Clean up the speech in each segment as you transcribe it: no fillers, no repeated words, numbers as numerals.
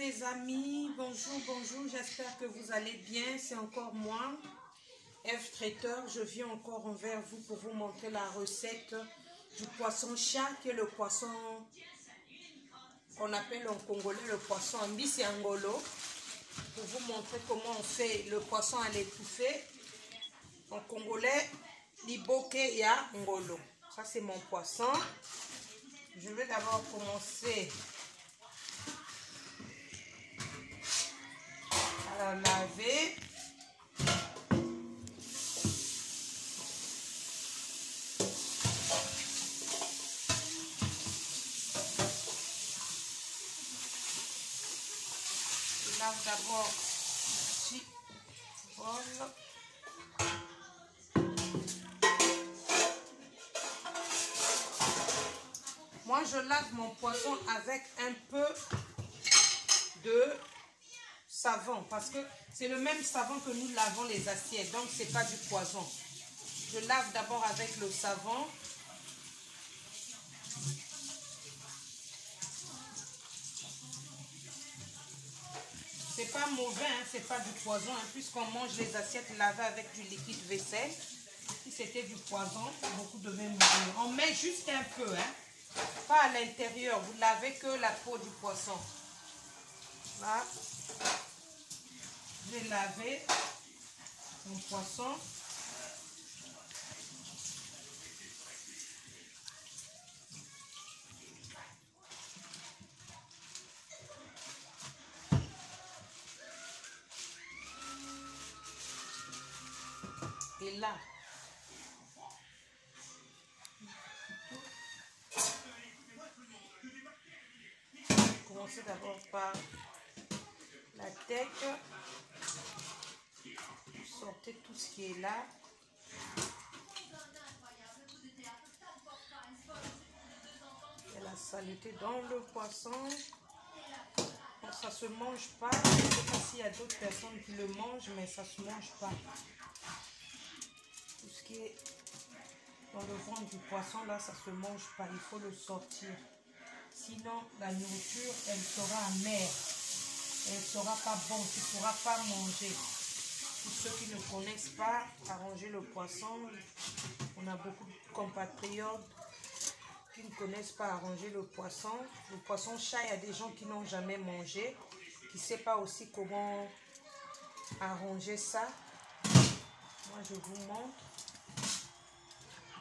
mes amis, bonjour, bonjour, j'espère que vous allez bien, c'est encore moi, F Traiteur, je viens encore envers vous pour vous montrer la recette du poisson chat, qui est le poisson qu'on appelle en congolais le poisson mbisi angolo, pour vous montrer comment on fait le poisson à l'étouffée, en congolais, liboke ya ngolo. Ça c'est mon poisson. Je vais d'abord commencer à la laver. Je lave d'abord petit bol. Moi, je lave mon poisson avec un peu de savon parce que c'est le même savon que nous lavons les assiettes, donc c'est pas du poison. Je lave d'abord avec le savon. C'est pas mauvais, hein, c'est pas du poison, hein, puisqu'on mange les assiettes lavées avec du liquide vaisselle. Si c'était du poison, beaucoup devaient mourir. On met juste un peu, hein, pas à l'intérieur. Vous lavez que la peau du poisson. Là, j'ai lavé mon poisson. Et là, commencer d'abord par la tête. Sortez tout ce qui est là. Il y a la saleté dans le poisson. Bon, ça se mange pas. Je ne sais pas s'il y a d'autres personnes qui le mangent, mais ça se mange pas. Tout ce qui est dans le ventre du poisson, là, ça se mange pas. Il faut le sortir. Sinon, la nourriture, elle sera amère. Elle ne sera pas bonne. Tu ne pourras pas manger. Pour ceux qui ne connaissent pas, arranger le poisson, on a beaucoup de compatriotes qui ne connaissent pas arranger le poisson. Le poisson chat, il y a des gens qui n'ont jamais mangé, qui ne savent pas aussi comment arranger ça. Moi, je vous montre.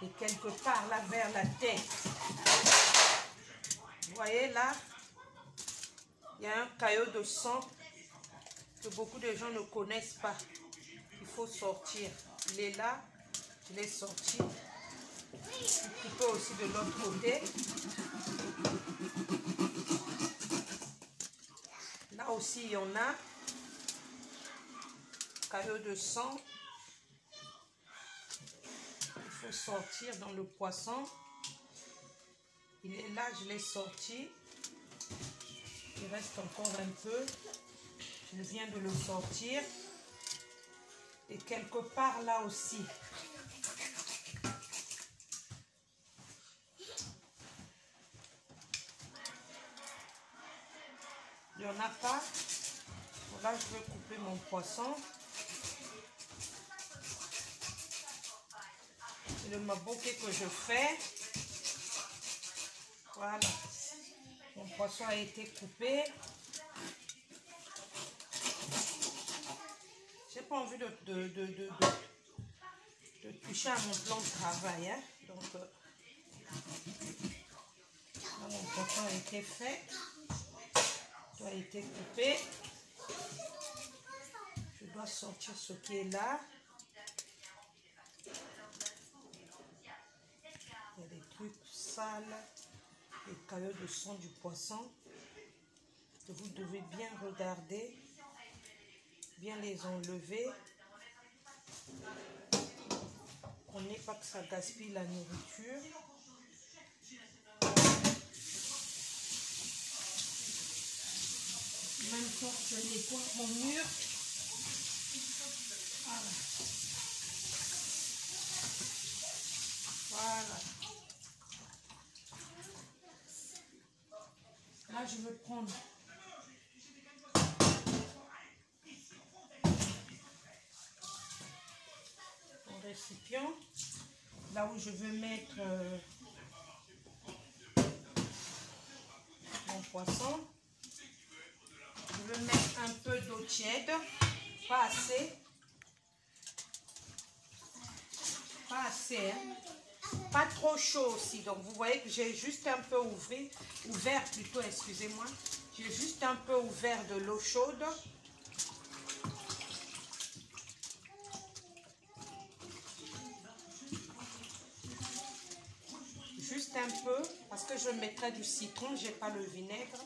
Et quelque part là, vers la tête, vous voyez là, il y a un caillot de sang que beaucoup de gens ne connaissent pas. Il faut sortir. Il est là, je l'ai sorti. Un petit peu aussi de l'autre côté. Là aussi, il y en a. Caillot de sang. Il faut sortir dans le poisson. Il est là, je l'ai sorti. Il reste encore un peu. Je viens de le sortir. Et quelque part là aussi. Il n'y en a pas. Bon, là, je vais couper mon poisson. C'est le maboké que je fais. Voilà. Mon poisson a été coupé. J'ai pas envie de toucher à mon plan de travail. Hein. Donc, là, mon poisson a été fait. Tout a été coupé. Je dois sortir ce qui est là. Il y a des trucs sales, des caillots de sang du poisson. Que vous devez bien regarder, bien les enlever. On n'est pas que ça gaspille la nourriture. En même temps, je nettoie mon mur. Voilà. Voilà. Là, je vais prendre récipient, là où je veux mettre mon poisson. Je veux mettre un peu d'eau tiède, pas assez. Pas assez, hein? Pas trop chaud aussi. Donc vous voyez que j'ai juste un peu ouvert plutôt, excusez-moi. J'ai juste un peu ouvert de l'eau chaude. Juste un peu, parce que je mettrai du citron, j'ai pas le vinaigre.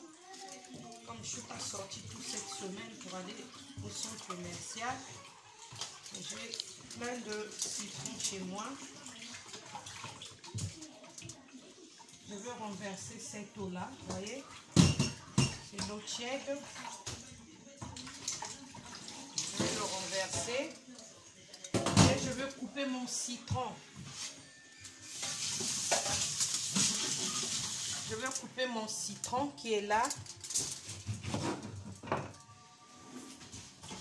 Comme je suis pas sortie toute cette semaine pour aller au centre commercial, j'ai plein de citron chez moi. Je veux renverser cette eau-là, vous voyez, c'est l'eau tiède. Je vais le renverser et je veux couper mon citron. Je vais couper mon citron qui est là.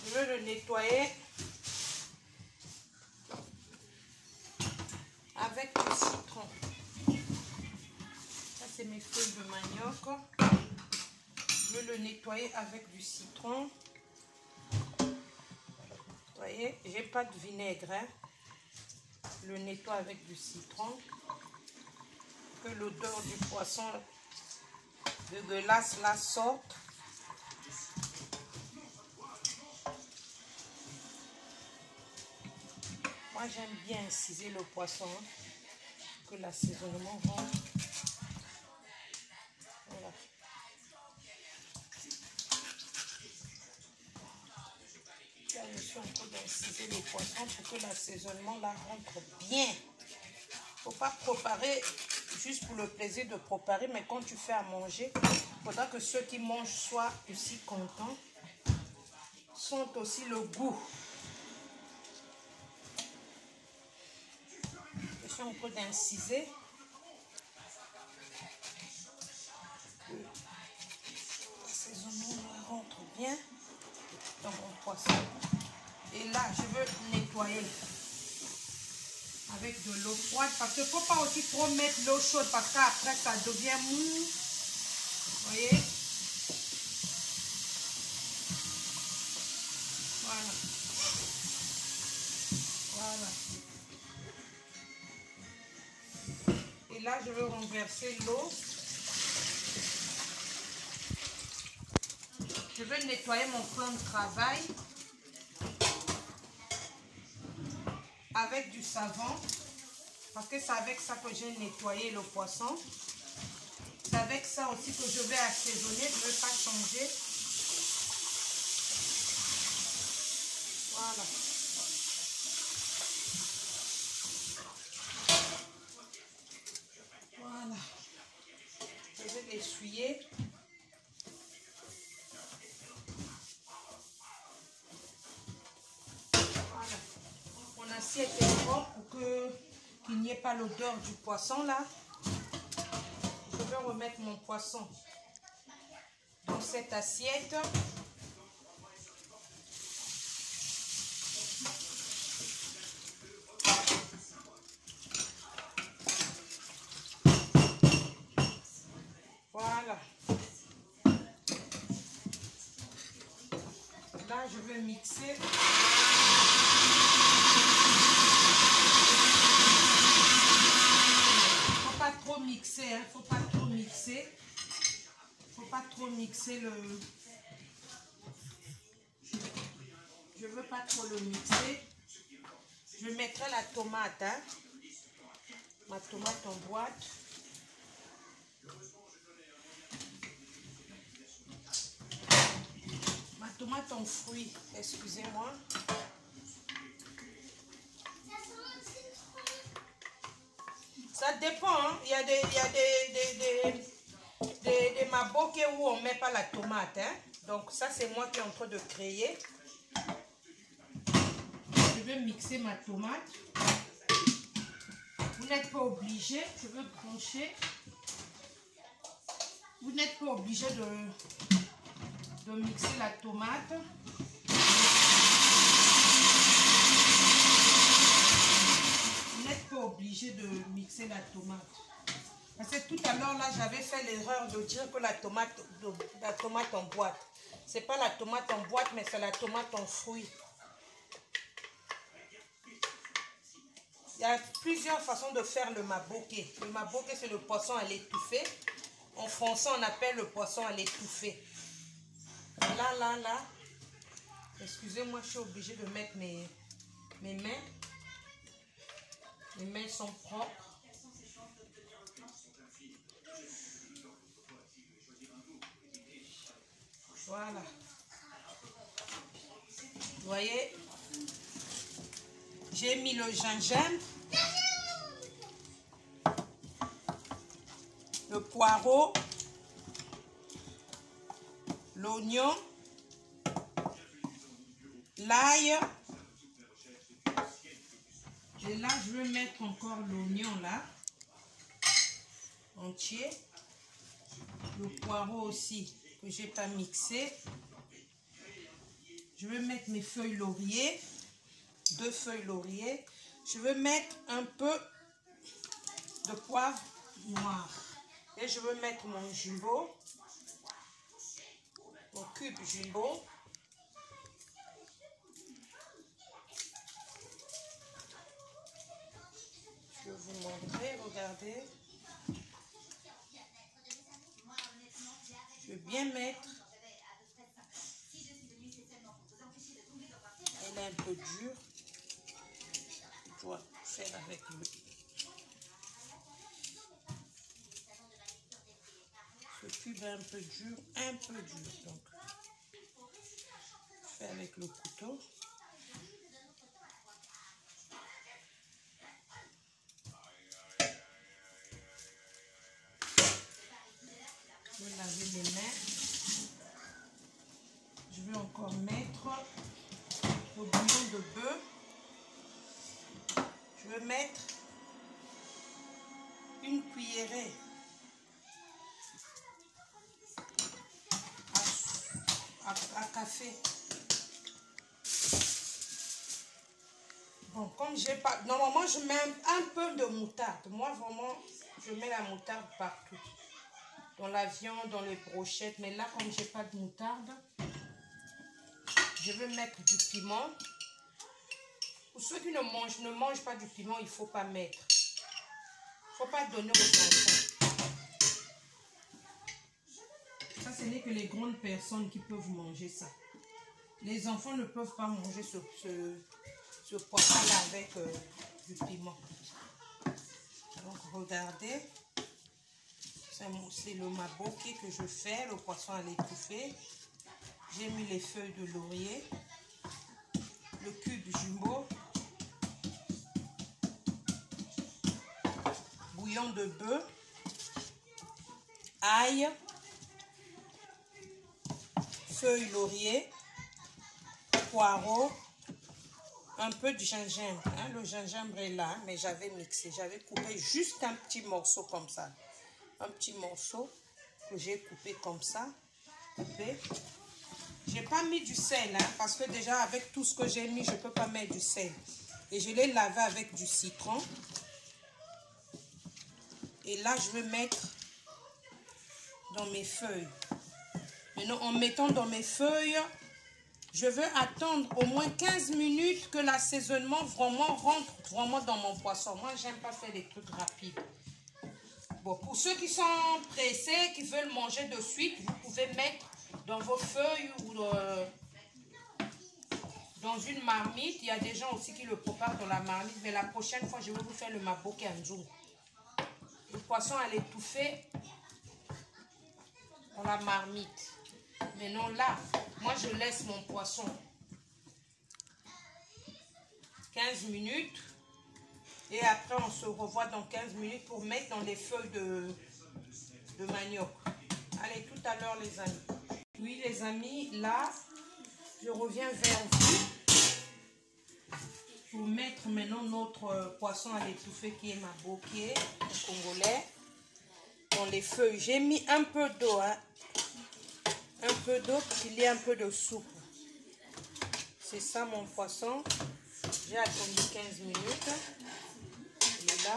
Je veux le nettoyer avec du citron. Ça, c'est mes feuilles de manioc. Je veux le nettoyer avec du citron. Vous voyez, j'ai pas de vinaigre. Hein. Je le nettoie avec du citron. Que l'odeur du poisson dégueulasse là sorte. Moi j'aime bien inciser le poisson, hein, que l'assaisonnement rentre. Voilà. Là je suis en train d'inciser le poisson pour que l'assaisonnement là rentre bien. Il ne faut pas préparer juste pour le plaisir de préparer, mais quand tu fais à manger, il faudra que ceux qui mangent soient aussi contents, sentent aussi le goût. Je suis en train d'inciser. L'assaisonnement rentre bien dans mon poisson. Et là, je veux nettoyer avec de l'eau froide parce qu'il ne faut pas aussi trop mettre l'eau chaude parce qu'après ça devient mou. Vous voyez? Voilà. Voilà. Et là, je vais renverser l'eau. Je vais nettoyer mon plan de travail avec du savon. Parce que c'est avec ça que j'ai nettoyé le poisson. C'est avec ça aussi que je vais assaisonner. Je ne vais pas changer. Voilà. Voilà. Je vais l'essuyer. Voilà. Mon assiette est propre pour qu'il n'y ait pas l'odeur du poisson là. Je vais remettre mon poisson dans cette assiette. Voilà. Là, je vais mixer. Faut pas trop mixer, hein. Faut pas trop mixer. Faut pas trop mixer le. Je veux pas trop le mixer. Je mettrai la tomate, hein. Ma tomate en boîte. Ma tomate en fruits, excusez-moi. Ça dépend, hein. Il y a des maboke où on ne met pas la tomate, hein. Donc ça c'est moi qui est en train de créer. Je vais mixer ma tomate. Vous n'êtes pas obligé, je veux brancher. Vous n'êtes pas obligé de mixer la tomate. obligée de mixer la tomate. Parce que tout à l'heure, là, j'avais fait l'erreur de dire que la tomate en boîte. C'est pas la tomate en boîte, mais c'est la tomate en fruits. Il y a plusieurs façons de faire le maboké. Le maboké, c'est le poisson à l'étouffée. En français, on appelle le poisson à l'étouffée. Là. Excusez-moi, je suis obligée de mettre mes mains. Mes mains sont propres. Voilà. Vous voyez, j'ai mis le gingembre, le poireau, l'oignon, l'ail. Et là, je vais mettre encore l'oignon là, entier. Le poireau aussi, que j'ai pas mixé. Je vais mettre mes feuilles laurier, 2 feuilles laurier. Je vais mettre un peu de poivre noir. Et je vais mettre mon jumbo, mon cube jumbo. Je vais vous montrer, regardez. Je vais bien mettre. Elle est un peu dure. Je dois faire avec le. Ce cube est un peu dur. Donc, je fais avec le couteau. Je vais laver les mains. Je vais encore mettre le bouillon de bœuf. Je vais mettre une cuillerée à café. Bon, comme j'ai pas... Normalement, je mets un peu de moutarde. Moi, vraiment, je mets la moutarde partout. Dans la viande, dans les brochettes. Mais là, comme j'ai pas de moutarde, je vais mettre du piment. Pour ceux qui ne mangent pas du piment, il ne faut pas mettre. Il ne faut pas donner aux enfants. Ça, ce n'est que les grandes personnes qui peuvent manger ça. Les enfants ne peuvent pas manger ce poisson-là avec du piment. Donc, regardez. C'est le maboké que je fais, le poisson à l'étouffée. J'ai mis les feuilles de laurier, le cube jumbo, bouillon de bœuf, ail, feuilles laurier, poireau, un peu de gingembre. Hein, le gingembre est là, mais j'avais mixé. J'avais coupé juste un petit morceau comme ça. Un petit morceau que j'ai coupé comme ça. Coupé. J'ai pas mis du sel, hein, parce que déjà avec tout ce que j'ai mis, je peux pas mettre du sel. Et je l'ai lavé avec du citron. Et là, je vais mettre dans mes feuilles. Maintenant, en mettant dans mes feuilles, je veux attendre au moins 15 minutes que l'assaisonnement vraiment rentre vraiment dans mon poisson. Moi, j'aime pas faire des trucs rapides. Bon, pour ceux qui sont pressés, qui veulent manger de suite, vous pouvez mettre dans vos feuilles ou dans une marmite. Il y a des gens aussi qui le préparent dans la marmite, mais la prochaine fois, je vais vous faire le maboké anjou. Le poisson à l'étouffer dans la marmite. Maintenant là, moi je laisse mon poisson 15 minutes. Et après, on se revoit dans 15 minutes pour mettre dans les feuilles de manioc. Allez, tout à l'heure, les amis. Oui, les amis, là, je reviens vers vous pour mettre maintenant notre poisson à l'étouffer qui est maboké, congolais, dans les feuilles. J'ai mis un peu d'eau, hein. Un peu d'eau pour qu'il y ait un peu de soupe. C'est ça mon poisson. J'ai attendu 15 minutes. Il est là.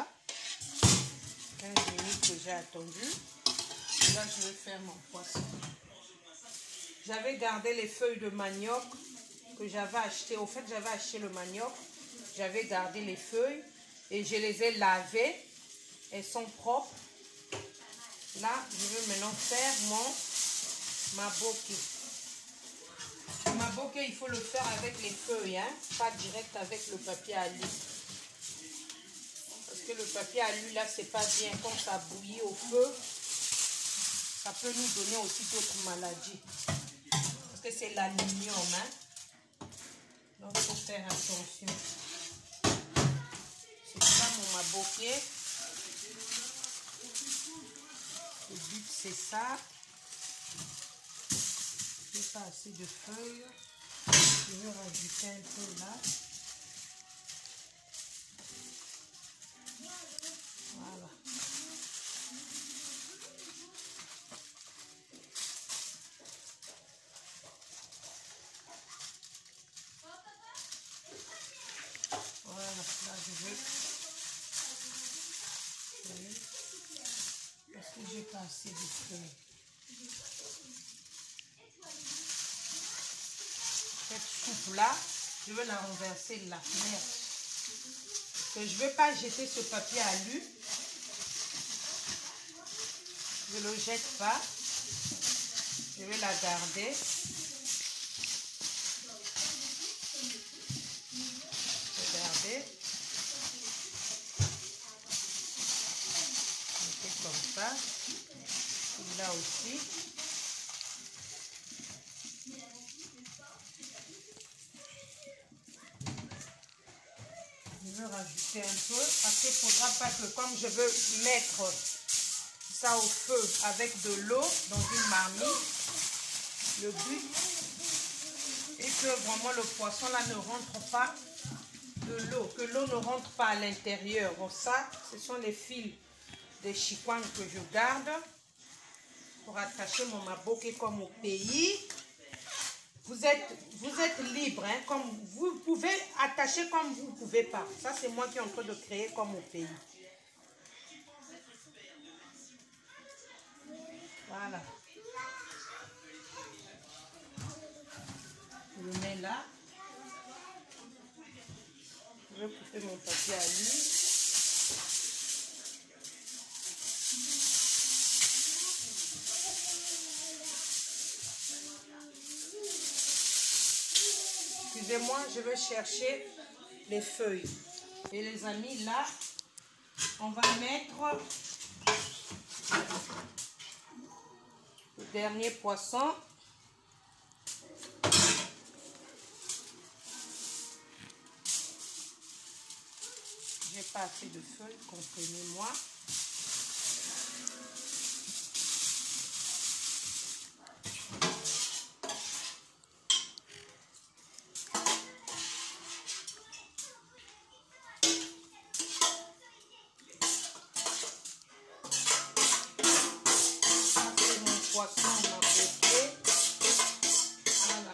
15 minutes que j'ai attendu. Et là, je vais faire mon poisson. J'avais gardé les feuilles de manioc que j'avais acheté. Au fait, j'avais acheté le manioc. J'avais gardé les feuilles et je les ai lavées. Elles sont propres. Là, je vais maintenant faire mon maboké. Le maboké, il faut le faire avec les feuilles, hein, pas direct avec le papier alu. Parce que le papier alu, là, c'est pas bien. Quand ça bouillit au feu, ça peut nous donner aussi d'autres maladies. Parce que c'est l'aluminium, hein. Donc, il faut faire attention. C'est ça mon maboké. Le but, c'est ça. Je n'ai pas assez de feuilles. Je vais rajouter un peu là. Voilà. Voilà, là je veux. Parce que j'ai pas assez de feuilles. Cette soupe là, je vais la renverser là. Merde. Que je ne vais pas jeter ce papier alu. Je ne le jette pas. Je vais la garder. Regardez. Je fais comme ça. Là aussi. Je vais rajouter un peu parce qu'il ne faudra pas que, comme je veux mettre ça au feu avec de l'eau dans une marmite, le but est que vraiment le poisson là ne rentre pas de l'eau, que l'eau ne rentre pas à l'intérieur. Bon, ça, ce sont les fils de chikwang que je garde pour attacher mon maboké comme au pays. Vous êtes libre, hein, comme vous pouvez attacher comme vous ne pouvez pas. Ça, c'est moi qui est en train de créer comme au pays. Voilà. Je le mets là. Je vais couper mon papier alu. Excusez-moi, je vais chercher les feuilles. Et les amis, là, on va mettre le dernier poisson. J'ai pas assez de feuilles, comprenez-moi. Poisson maboké. Voilà.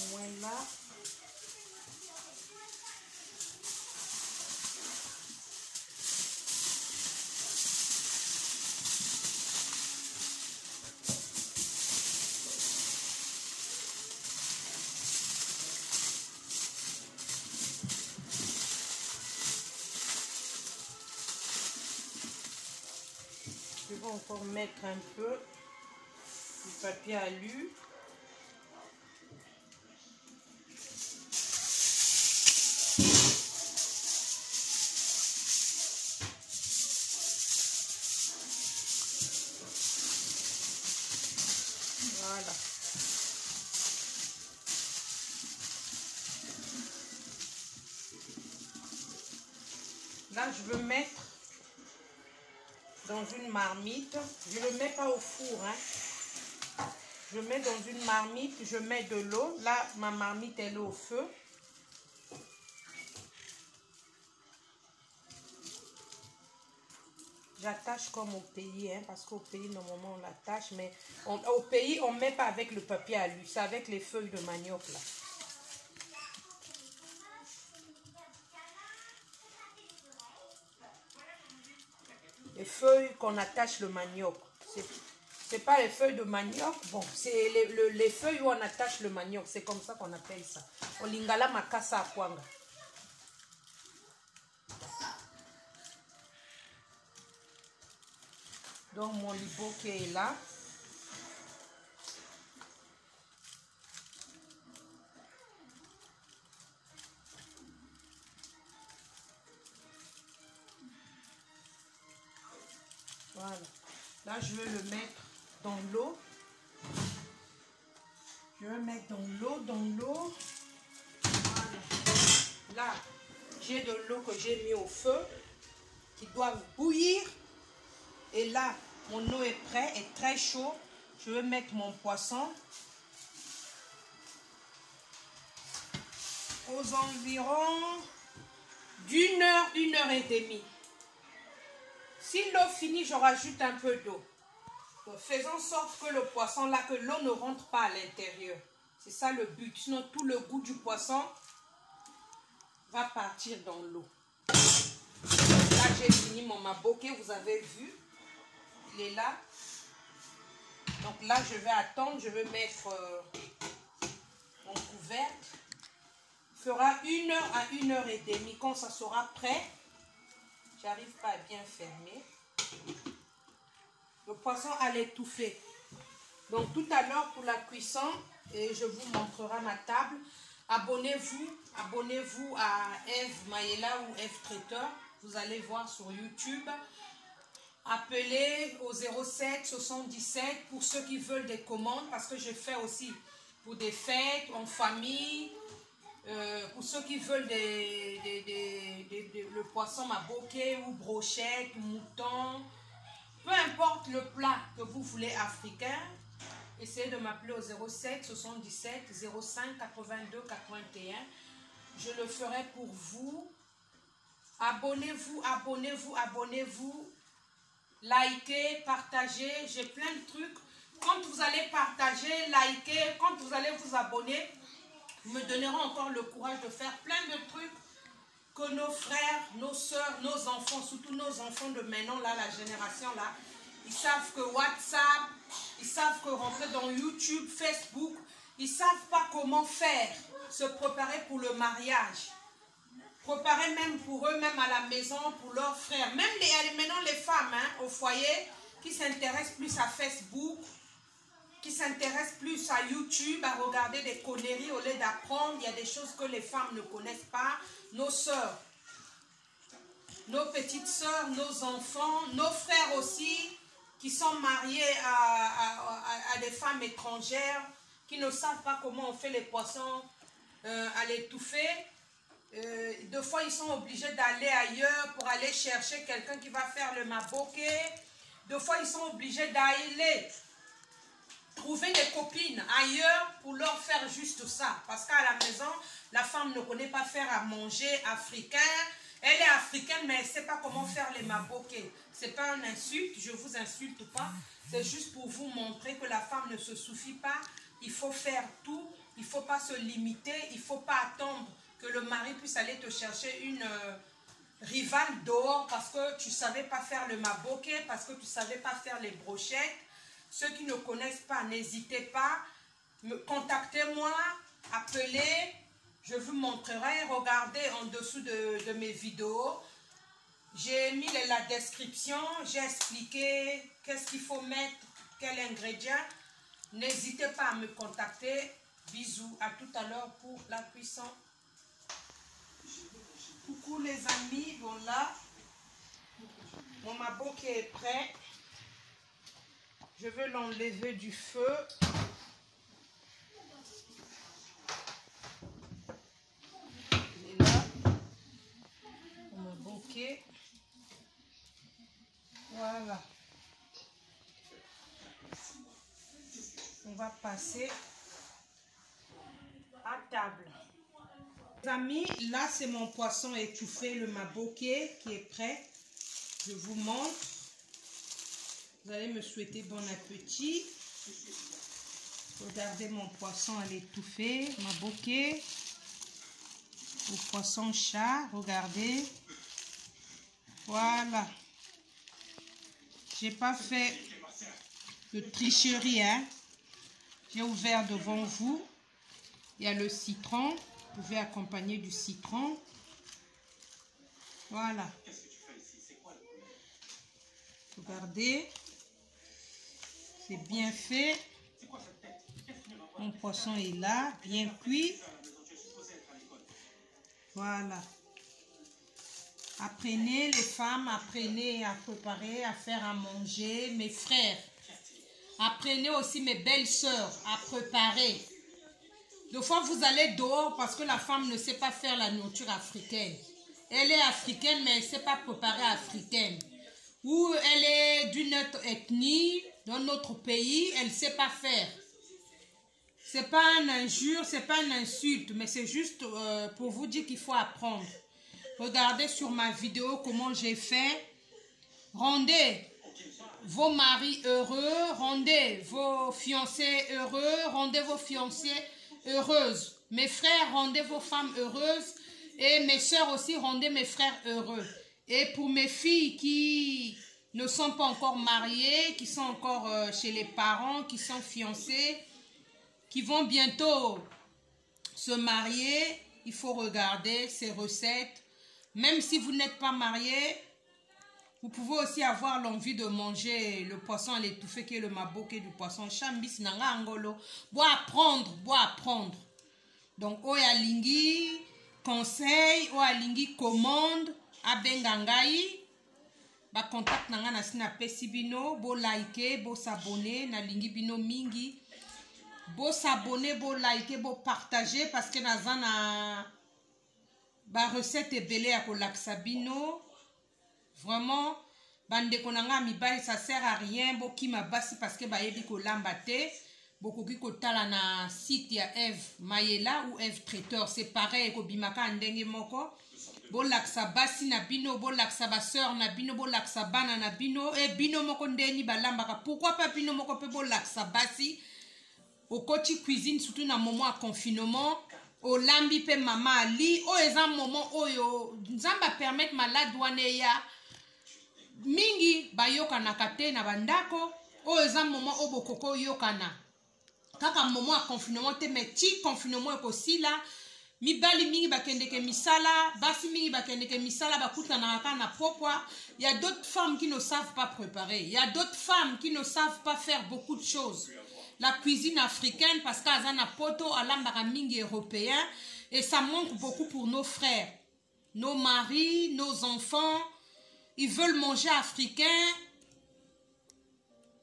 Voilà. Je vais encore mettre un peu du papier alu. Voilà. Là, je veux mettre dans une marmite. Je ne le mets pas au four, hein. Je mets dans une marmite, je mets de l'eau. Là, ma marmite, elle est au feu. J'attache comme au pays, hein, parce qu'au pays, normalement, on l'attache. Mais au pays, on ne met pas avec le papier alu. C'est avec les feuilles de manioc, là. Les feuilles qu'on attache le manioc. C'est pas les feuilles de manioc. Bon, c'est les feuilles où on attache le manioc. C'est comme ça qu'on appelle ça. Olingala makasa akwanga. Donc mon liboke est là. Voilà. Là, je vais le mettre dans l'eau. Je vais mettre dans l'eau. Voilà. Là, j'ai de l'eau que j'ai mis au feu, qui doit bouillir. Et là, mon eau est prête, est très chaud. Je vais mettre mon poisson. Aux environs d'une heure et demie. Si l'eau finit, je rajoute un peu d'eau. Faisons en sorte que le poisson, là, que l'eau ne rentre pas à l'intérieur. C'est ça le but. Sinon, tout le goût du poisson va partir dans l'eau. Là, j'ai fini mon maboke, vous avez vu. Il est là. Donc là, je vais attendre. Je vais mettre mon couvercle. Il fera 1 heure à 1 heure et demie. Quand ça sera prêt, j'arrive pas à bien fermer. Le poisson à l'étouffer. Donc tout à l'heure pour la cuisson, et je vous montrerai ma table. Abonnez-vous à Eve Mayela ou Eve Traiteur. Vous allez voir sur YouTube. Appelez au 07 77 pour ceux qui veulent des commandes, parce que je fais aussi pour des fêtes en famille. Pour ceux qui veulent le poisson maboke ou brochette, mouton, peu importe le plat que vous voulez africain, essayez de m'appeler au 07 77 05 82 81. Je le ferai pour vous. Abonnez-vous, abonnez-vous, abonnez-vous. Likez, partagez. J'ai plein de trucs. Quand vous allez partager, liker, quand vous allez vous abonner, vous me donnerez encore le courage de faire plein de trucs que nos frères, nos soeurs, nos enfants, surtout nos enfants de maintenant, là, la génération là, ils savent que WhatsApp, ils savent que rentrer dans YouTube, Facebook, ils ne savent pas comment faire, se préparer pour le mariage. Préparer même pour eux-mêmes à la maison, pour leurs frères. Même maintenant les femmes hein, au foyer qui s'intéressent plus à Facebook, qui s'intéressent plus à YouTube, à regarder des conneries au lieu d'apprendre. Il y a des choses que les femmes ne connaissent pas. Nos sœurs, nos petites sœurs, nos enfants, nos frères aussi, qui sont mariés à des femmes étrangères, qui ne savent pas comment on fait les poissons à l'étouffer. Deux fois, ils sont obligés d'aller ailleurs pour aller chercher quelqu'un qui va faire le maboke. Deux fois, ils sont obligés d'aller trouver des copines ailleurs pour leur faire juste ça. Parce qu'à la maison, la femme ne connaît pas faire à manger africain. Elle est africaine, mais elle ne sait pas comment faire les maboke. Ce n'est pas une insulte, je ne vous insulte pas. C'est juste pour vous montrer que la femme ne se suffit pas. Il faut faire tout. Il ne faut pas se limiter. Il ne faut pas attendre que le mari puisse aller te chercher une rivale dehors parce que tu ne savais pas faire le maboke, parce que tu ne savais pas faire les brochettes. Ceux qui ne connaissent pas, n'hésitez pas. Contactez-moi, appelez. Je vous montrerai. Regardez en dessous de mes vidéos. J'ai mis la description. J'ai expliqué qu'est-ce qu'il faut mettre, quels ingrédients. N'hésitez pas à me contacter. Bisous. À tout à l'heure pour la cuisson. Coucou les amis. Voilà. Mon maboke est prêt. Je vais l'enlever du feu. Il est là. Mon bouquet. Voilà. On va passer à table. Les amis, là c'est mon poisson étouffé, le maboke qui est prêt. Je vous montre. Vous allez me souhaiter bon appétit. Regardez mon poisson à l'étouffé, maboke. Le poisson chat, regardez. Voilà. J'ai pas fait de tricherie, hein. J'ai ouvert devant vous. Il y a le citron. Vous pouvez accompagner du citron. Voilà. Regardez. C'est bien fait. Mon poisson est là, bien cuit. Voilà. Apprenez les femmes, apprenez à préparer, à faire à manger. Mes frères, apprenez aussi mes belles sœurs à préparer. Des fois, vous allez dehors parce que la femme ne sait pas faire la nourriture africaine. Elle est africaine, mais elle ne sait pas préparer africaine. Ou elle est d'une autre ethnie, dans notre pays, elle ne sait pas faire. Ce n'est pas une injure, ce n'est pas une insulte, mais c'est juste pour vous dire qu'il faut apprendre. Regardez sur ma vidéo comment j'ai fait. Rendez vos maris heureux, rendez vos fiancés heureux, rendez vos fiancées heureuses. Mes frères, rendez vos femmes heureuses. Et mes soeurs aussi, rendez mes frères heureux. Et pour mes filles qui ne sont pas encore mariées, qui sont encore chez les parents, qui sont fiancées, qui vont bientôt se marier, il faut regarder ces recettes. Même si vous n'êtes pas marié, vous pouvez aussi avoir l'envie de manger le poisson à l'étouffée qui est le maboké du poisson. Chambis nanga angolo. Bois apprendre. Donc, oya lingi conseil, oya lingi commande, abengangai. Ba contact nanga na sina pesi bino, bo like, bo s'abonner, na lingi bino mingi. Bo s'abonner, bo like, bo partager parce que na ba recette ebele ya kolakisa bino. Vraiment, bande konanga mibali, ça sert à rien. Boki mabasi parce que ba yebi ko lambate. Bokoki ko tala na site ya Eve Mayela ou Eve Traiteur. C'est pareil ko bimaka ndenge moko. Bo laksa basi na bino, bo laksa ba sœur na bino, bo laksa bana na bino. Et bino moko ndeni balambaka. Pourquoi pas bino moko pe bo laksa basi? Au koti cuisine, surtout na moment à confinement. Au lambi pe mama ali. O ezan moment oyo. Nzamba permettre malade wane ya. Mingi bayoka kate na bandako. O ezan moment o bokoko yokana. Kaka moment à confinement te meti confinement ekosi la. Mibali mingi bakendeke misala, basi mingi bakendeke misala bakuta na kana pokwa. Il y a d'autres femmes qui ne savent pas préparer. Il y a d'autres femmes qui ne savent pas faire beaucoup de choses. La cuisine africaine parce qu'azana poto alambara mingi européen et ça manque beaucoup pour nos frères. Nos maris, nos enfants, ils veulent manger africain.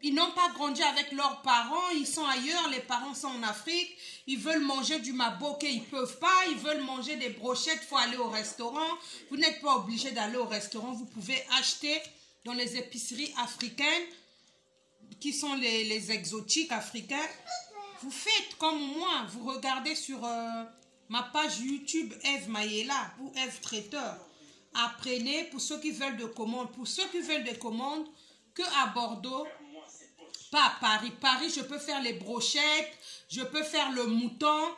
Ils n'ont pas grandi avec leurs parents, ils sont ailleurs, les parents sont en Afrique. Ils veulent manger du maboké, ils ne peuvent pas. Ils veulent manger des brochettes, il faut aller au restaurant. Vous n'êtes pas obligé d'aller au restaurant. Vous pouvez acheter dans les épiceries africaines, qui sont les exotiques africains. Vous faites comme moi, vous regardez sur ma page YouTube Eve Mayela ou Eve Traiteur. Apprenez pour ceux qui veulent de commandes. Pour ceux qui veulent des commandes, que à Bordeaux, pas à Paris. Paris, je peux faire les brochettes, je peux faire le mouton,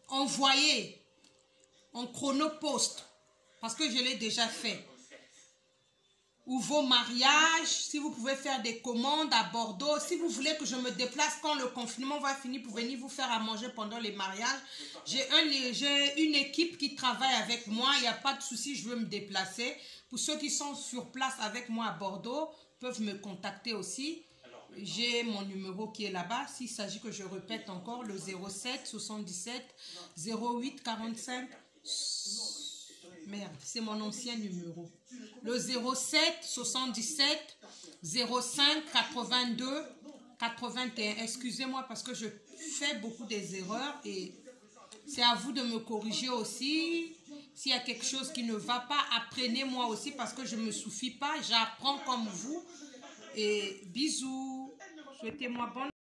envoyer en chronopost, parce que je l'ai déjà fait. Ou vos mariages, si vous pouvez faire des commandes à Bordeaux, si vous voulez que je me déplace quand le confinement va finir pour venir vous faire à manger pendant les mariages, j'ai une équipe qui travaille avec moi, il n'y a pas de souci, je veux me déplacer. Pour ceux qui sont sur place avec moi à Bordeaux, peuvent me contacter aussi. J'ai mon numéro qui est là-bas. S'il s'agit que je répète encore, le 07 77 08 45. Merde, c'est mon ancien numéro. Le 07 77 05 82 81. Excusez-moi parce que je fais beaucoup des erreurs et c'est à vous de me corriger aussi. S'il y a quelque chose qui ne va pas, apprenez-moi aussi parce que je ne me suffis pas. J'apprends comme vous. Et bisous. Souhaitez-moi bonne